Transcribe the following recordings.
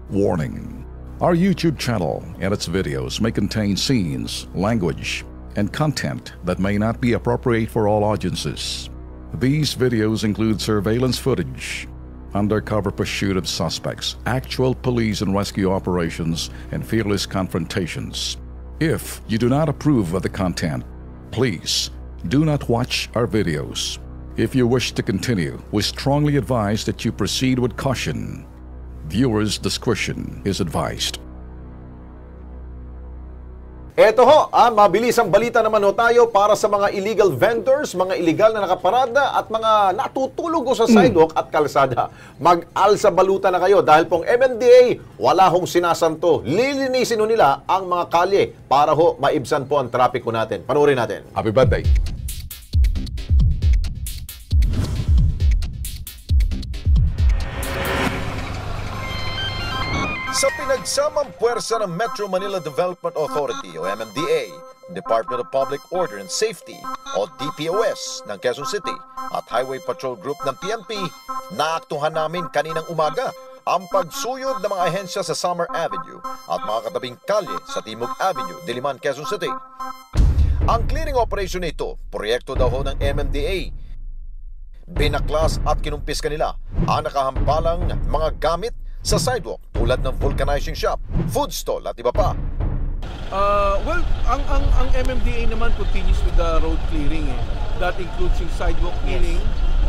Warning: our YouTube channel and its videos may contain scenes, language, and content that may not be appropriate for all audiences. These videos include surveillance footage, undercover pursuit of suspects, actual police and rescue operations, and fearless confrontations. If you do not approve of the content, please do not watch our videos. If you wish to continue, we strongly advise that you proceed with caution. Viewers' discretion is advised. Eto ho, mabilisang balita naman ho tayo para sa mga illegal vendors, mga illegal na nakaparada at mga natutulog ho sa sidewalk at kalsada. Mag-alsa baluta na kayo dahil pong MMDA wala hong sinasanto. Lilinisin ho nila ang mga kalye para ho maibsan po ang trapiko natin. Panoorin natin. Happy birthday! Sa pinagsamang puwersa ng Metro Manila Development Authority o MMDA, Department of Public Order and Safety o DPOS ng Quezon City at Highway Patrol Group ng PNP, naaktuhan namin kaninang umaga ang pagsuyod ng mga ahensya sa Summer Avenue at mga katabing kalye sa Timog Avenue, Diliman, Quezon City. Ang clearing operation nito, proyekto daw ho ng MMDA. Binaklas at kinumpis kanila ang nakahambalang mga gamit sa sidewalk tulad ng vulcanizing shop, food stall at iba pa. Well, ang MMDA naman continues with the road clearing. That includes yung sidewalk clearing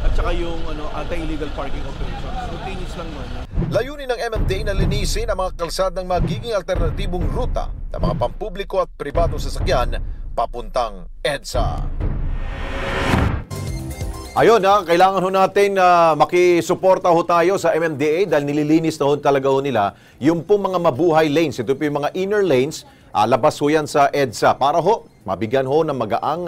at saka yung anti-illegal parking operations. Continuous lang naman. Layunin ng MMDA na linisin ang mga kalsadang magiging alternatibong ruta ng mga pampubliko at pribadong sasakyan papuntang EDSA. Ayun kailangan ho natin makisuporta ho tayo sa MMDA dahil nililinis na ho talaga ho nila yung pong mga mabuhay lanes. Ito po yung mga inner lanes, labas ho yan sa EDSA para ho mabigyan ho ng magaang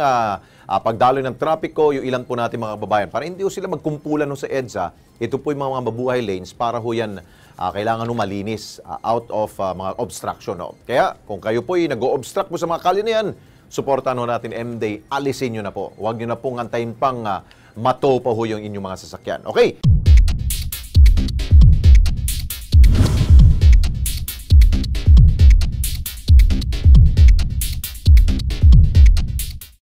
pagdaloy ng trapiko yung ilan po natin mga kababayan. Para hindi ho sila magkumpulan ho sa EDSA, ito po yung mga mabuhay lanes para ho yan kailangan ho malinis out of mga obstruction. Ho. Kaya kung kayo po ay nag-o-obstruct po sa mga kalye na yan, suportahan ho natin MMDA, alisin nyo na po. Huwag nyo na pong antayin pang mato pa ho yung inyong mga sasakyan. Okay?